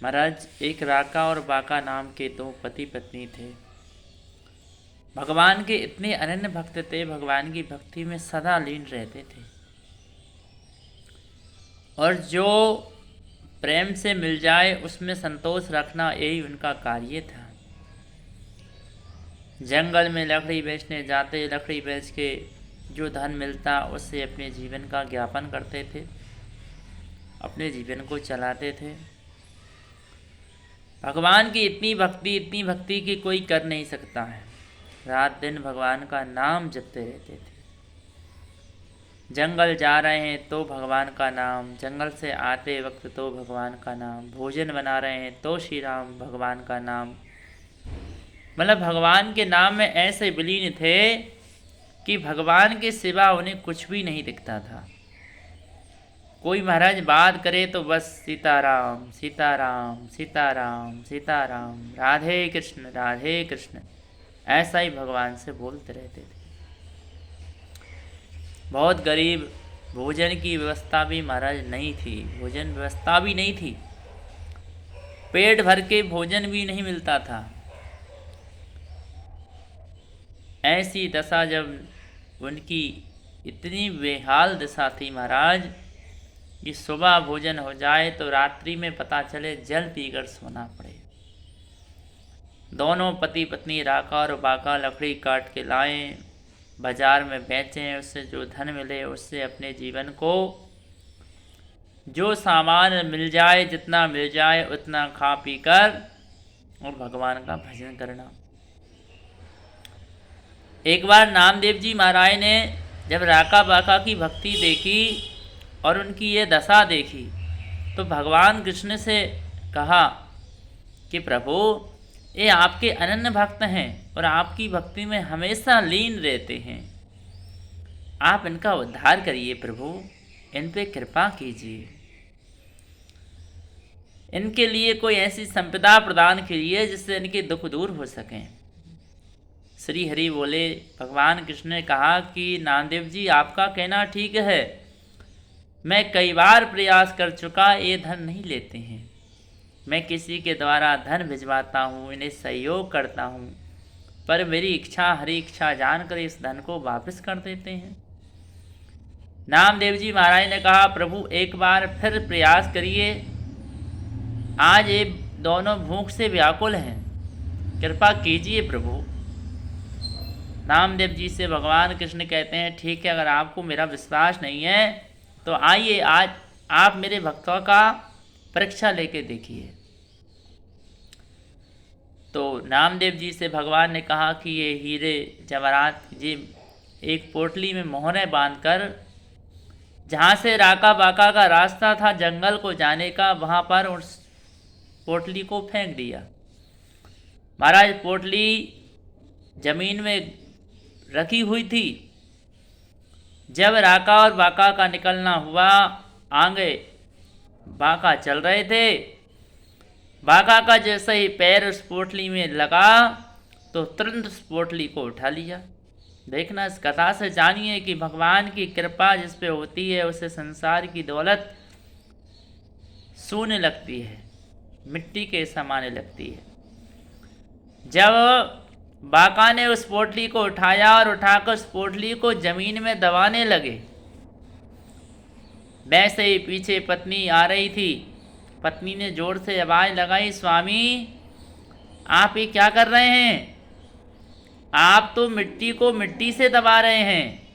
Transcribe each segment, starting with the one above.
महाराज, एक राका और बाका नाम के दो पति पत्नी थे। भगवान के इतने अनन्य भक्त थे, भगवान की भक्ति में सदा लीन रहते थे, और जो प्रेम से मिल जाए उसमें संतोष रखना यही उनका कार्य था। जंगल में लकड़ी बेचने जाते, लकड़ी बेच के जो धन मिलता उससे अपने जीवन का ज्ञापन करते थे, अपने जीवन को चलाते थे। भगवान की इतनी भक्ति की कोई कर नहीं सकता है। रात दिन भगवान का नाम जपते रहते थे। जंगल जा रहे हैं तो भगवान का नाम, जंगल से आते वक्त तो भगवान का नाम, भोजन बना रहे हैं तो श्री राम भगवान का नाम। मतलब भगवान के नाम में ऐसे विलीन थे कि भगवान के सिवा उन्हें कुछ भी नहीं दिखता था। कोई महाराज बात करे तो बस सीताराम सीताराम सीताराम सीताराम, राधे कृष्ण, ऐसा ही भगवान से बोलते रहते थे। बहुत गरीब, भोजन की व्यवस्था भी महाराज नहीं थी, भोजन व्यवस्था भी नहीं थी, पेट भर के भोजन भी नहीं मिलता था। ऐसी दशा जब उनकी इतनी बेहाल दशा थी महाराज कि सुबह भोजन हो जाए तो रात्रि में पता चले जल पीकर सोना पड़े। दोनों पति पत्नी राका और बाका लकड़ी काट के लाएं, बाजार में बेचें, उससे जो धन मिले उससे अपने जीवन को, जो सामान मिल जाए, जितना मिल जाए उतना खा पी कर और भगवान का भजन करना। एक बार नामदेव जी महाराज ने जब राका बाका की भक्ति देखी और उनकी ये दशा देखी तो भगवान कृष्ण से कहा कि प्रभु, ये आपके अनन्य भक्त हैं और आपकी भक्ति में हमेशा लीन रहते हैं, आप इनका उद्धार करिए प्रभु, इन पे कृपा कीजिए, इनके लिए कोई ऐसी संपदा प्रदान कीजिए जिससे इनके दुख दूर हो सकें। श्री हरि बोले, भगवान कृष्ण ने कहा कि नामदेव जी आपका कहना ठीक है, मैं कई बार प्रयास कर चुका, ये धन नहीं लेते हैं, मैं किसी के द्वारा धन भिजवाता हूँ, इन्हें सहयोग करता हूँ, पर मेरी इच्छा हरी इच्छा जानकर इस धन को वापस कर देते हैं। नामदेव जी महाराज ने कहा, प्रभु एक बार फिर प्रयास करिए, आज ये दोनों भूख से व्याकुल हैं, कृपा कीजिए प्रभु। नामदेव जी से भगवान कृष्ण कहते हैं, ठीक है, अगर आपको मेरा विश्वास नहीं है तो आइए आज आप मेरे भक्तों का परीक्षा लेके देखिए। तो नामदेव जी से भगवान ने कहा कि ये हीरे जवाहरात जी एक पोटली में मोहरे बांधकर, जहाँ से राका बाका का रास्ता था जंगल को जाने का, वहाँ पर उस पोटली को फेंक दिया। महाराज पोटली जमीन में रखी हुई थी। जब राका और बाका का निकलना हुआ, आगे बाका चल रहे थे, बाका का जैसे ही पैर उस पोटली में लगा तो तुरंत उस पोटली को उठा लिया। देखना, इस कथा से जानिए कि भगवान की कृपा जिस पे होती है उसे संसार की दौलत सूने लगती है, मिट्टी के समाने लगती है। जब बाका ने उस पोटली को उठाया और उठाकर उस पोटली को जमीन में दबाने लगे, वैसे ही पीछे पत्नी आ रही थी। पत्नी ने जोर से आवाज लगाई, स्वामी आप ये क्या कर रहे हैं, आप तो मिट्टी को मिट्टी से दबा रहे हैं।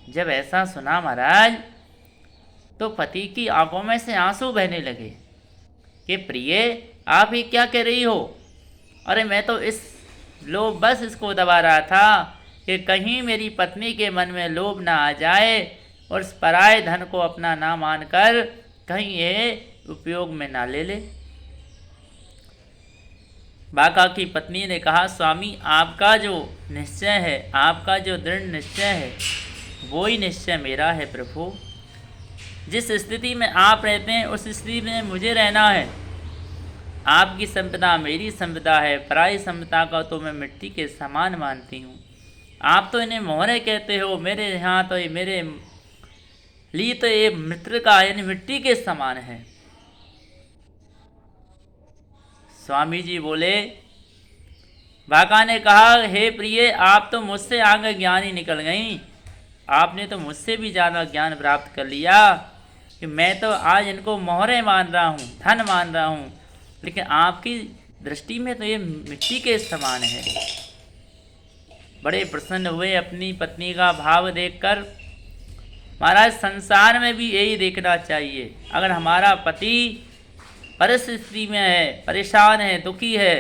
जब ऐसा सुना महाराज तो पति की आंखों में से आंसू बहने लगे कि प्रिय आप ये क्या कह रही हो। अरे मैं तो इस लोभ बस इसको दबा रहा था कि कहीं मेरी पत्नी के मन में लोभ ना आ जाए और इस पराये धन को अपना ना मानकर कहीं ये उपयोग में ना ले ले। बाका की पत्नी ने कहा, स्वामी आपका जो निश्चय है, आपका जो दृढ़ निश्चय है, वो ही निश्चय मेरा है प्रभु। जिस स्थिति में आप रहते हैं उस स्थिति में मुझे रहना है। आपकी संपदा मेरी संपदा है, पराई संपदा का तो मैं मिट्टी के समान मानती हूँ। आप तो इन्हें मोहरे कहते हो, मेरे यहाँ तो ये मेरे लिए तो ये मित्र का यानी मिट्टी के समान है। स्वामी जी बोले, बाका ने कहा, हे प्रिय, आप तो मुझसे आगे ज्ञानी निकल गई, आपने तो मुझसे भी ज़्यादा ज्ञान प्राप्त कर लिया कि मैं तो आज इनको मोहरे मान रहा हूँ, धन मान रहा हूँ, लेकिन आपकी दृष्टि में तो ये मिट्टी के समान है। बड़े प्रसन्न हुए अपनी पत्नी का भाव देखकर। महाराज, संसार में भी यही देखना चाहिए। अगर हमारा पति परिस्थिति में है, परेशान है, दुखी है,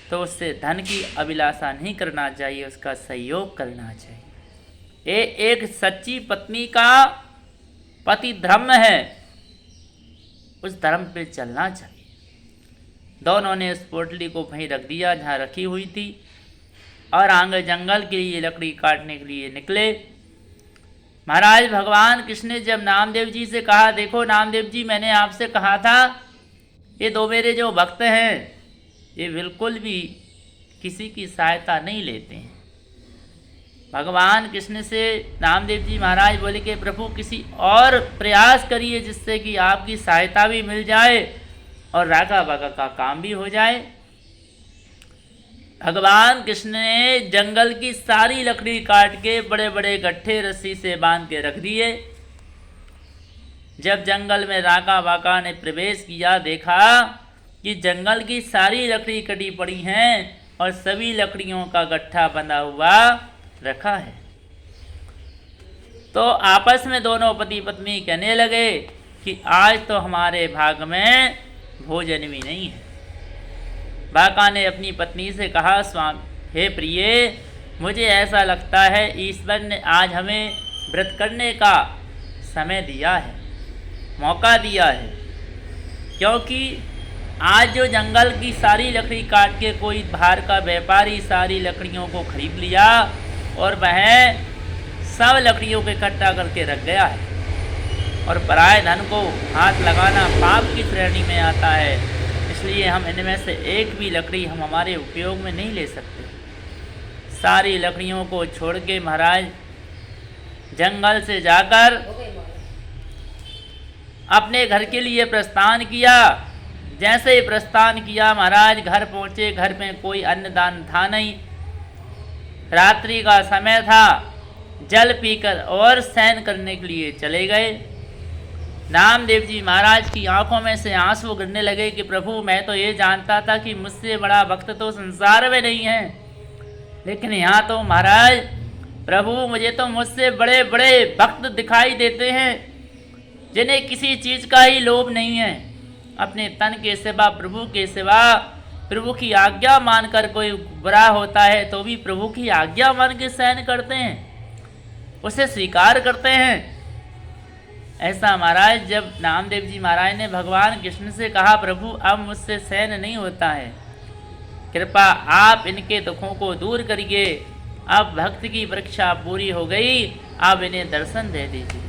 तो उससे धन की अभिलाषा नहीं करना चाहिए, उसका सहयोग करना चाहिए। ये एक सच्ची पत्नी का पति धर्म है, उस धर्म पे चलना चाहिए। दोनों ने उस पोटली को वहीं रख दिया जहाँ रखी हुई थी और आगे जंगल के लिए लकड़ी काटने के लिए निकले। महाराज, भगवान कृष्ण ने जब नामदेव जी से कहा, देखो नामदेव जी, मैंने आपसे कहा था ये दो मेरे जो भक्त हैं ये बिल्कुल भी किसी की सहायता नहीं लेते हैं। भगवान कृष्ण से नामदेव जी महाराज बोले कि प्रभु, किसी और प्रयास करिए जिससे कि आपकी सहायता भी मिल जाए और राका बाका का काम भी हो जाए। भगवान कृष्ण ने जंगल की सारी लकड़ी काट के बड़े बड़े गट्ठे रस्सी से बांध के रख दिए। जब जंगल में राका बाका ने प्रवेश किया, देखा कि जंगल की सारी लकड़ी कटी पड़ी हैं और सभी लकड़ियों का गट्ठा बंधा हुआ रखा है। तो आपस में दोनों पति पत्नी कहने लगे कि आज तो हमारे भाग में भोजन भी नहीं है। बाका ने अपनी पत्नी से कहा, स्वामी, हे प्रिय, मुझे ऐसा लगता है ईश्वर ने आज हमें व्रत करने का समय दिया है, मौका दिया है, क्योंकि आज जो जंगल की सारी लकड़ी काट के कोई बाहर का व्यापारी सारी लकड़ियों को खरीद लिया और वह सब लकड़ियों को इकट्ठा करके रख गया है, और पराये धन को हाथ लगाना पाप की श्रेणी में आता है। इसलिए हम इनमें से एक भी लकड़ी हम हमारे उपयोग में नहीं ले सकते। सारी लकड़ियों को छोड़ के महाराज जंगल से जाकर अपने घर के लिए प्रस्थान किया। जैसे ही प्रस्थान किया महाराज घर पहुँचे। घर में कोई अन्नदान था नहीं, रात्रि का समय था। जल पीकर और शयन करने के लिए चले गए। नामदेव जी महाराज की आंखों में से आंसू गिरने लगे कि प्रभु, मैं तो ये जानता था कि मुझसे बड़ा भक्त तो संसार में नहीं है, लेकिन यहाँ तो महाराज प्रभु मुझे तो मुझसे बड़े बड़े भक्त दिखाई देते हैं जिन्हें किसी चीज़ का ही लोभ नहीं है। अपने तन के सिवा, प्रभु के सिवा, प्रभु की आज्ञा मानकर कोई बुरा होता है तो भी प्रभु की आज्ञा मान के सहन करते हैं, उसे स्वीकार करते हैं। ऐसा महाराज जब नामदेव जी महाराज ने भगवान कृष्ण से कहा, प्रभु अब मुझसे सहन नहीं होता है, कृपा आप इनके दुखों को दूर करिए। अब भक्त की परीक्षा पूरी हो गई, आप इन्हें दर्शन दे दीजिए।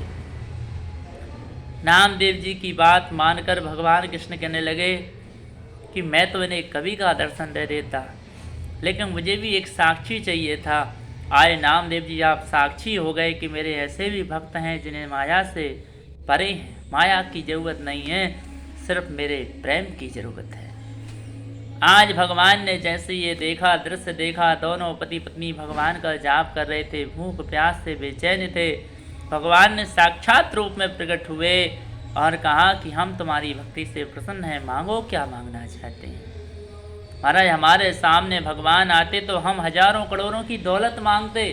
नामदेव जी की बात मानकर भगवान कृष्ण कहने लगे कि मैं तो इन्हें कभी का दर्शन दे देता, लेकिन मुझे भी एक साक्षी चाहिए था। आए नामदेव जी आप साक्षी हो गए कि मेरे ऐसे भी भक्त हैं जिन्हें माया से परे हैं। माया की ज़रूरत नहीं है, सिर्फ मेरे प्रेम की ज़रूरत है। आज भगवान ने जैसे ये देखा, दृश्य देखा, दोनों पति पत्नी भगवान का जाप कर रहे थे, भूख प्यास से बेचैन थे। भगवान ने साक्षात रूप में प्रकट हुए और कहा कि हम तुम्हारी भक्ति से प्रसन्न हैं, मांगो क्या मांगना चाहते हैं। महाराज हमारे सामने भगवान आते तो हम हजारों करोड़ों की दौलत मांगते,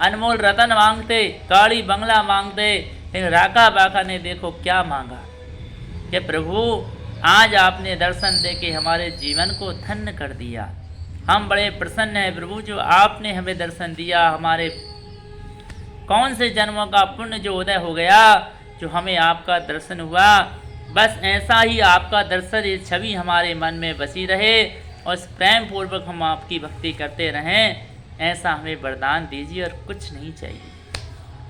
अनमोल रतन मांगते, गाड़ी बंगला मांगते, लेकिन राका बाका ने देखो क्या मांगा कि प्रभु आज आपने दर्शन दे के हमारे जीवन को धन्य कर दिया। हम बड़े प्रसन्न हैं प्रभु, जो आपने हमें दर्शन दिया। हमारे कौन से जन्मों का पुण्य जो उदय हो गया, जो हमें आपका दर्शन हुआ। बस ऐसा ही आपका दर्शन, ये छवि हमारे मन में बसी रहे और प्रेम पूर्वक हम आपकी भक्ति करते रहें, ऐसा हमें वरदान दीजिए और कुछ नहीं चाहिए।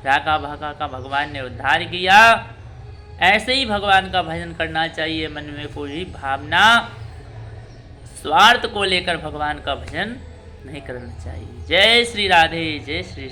राका भाका का भगवान ने उद्धार किया। ऐसे ही भगवान का भजन करना चाहिए। मन में कोई भावना स्वार्थ को लेकर भगवान का भजन नहीं करना चाहिए। जय श्री राधे, जय श्री।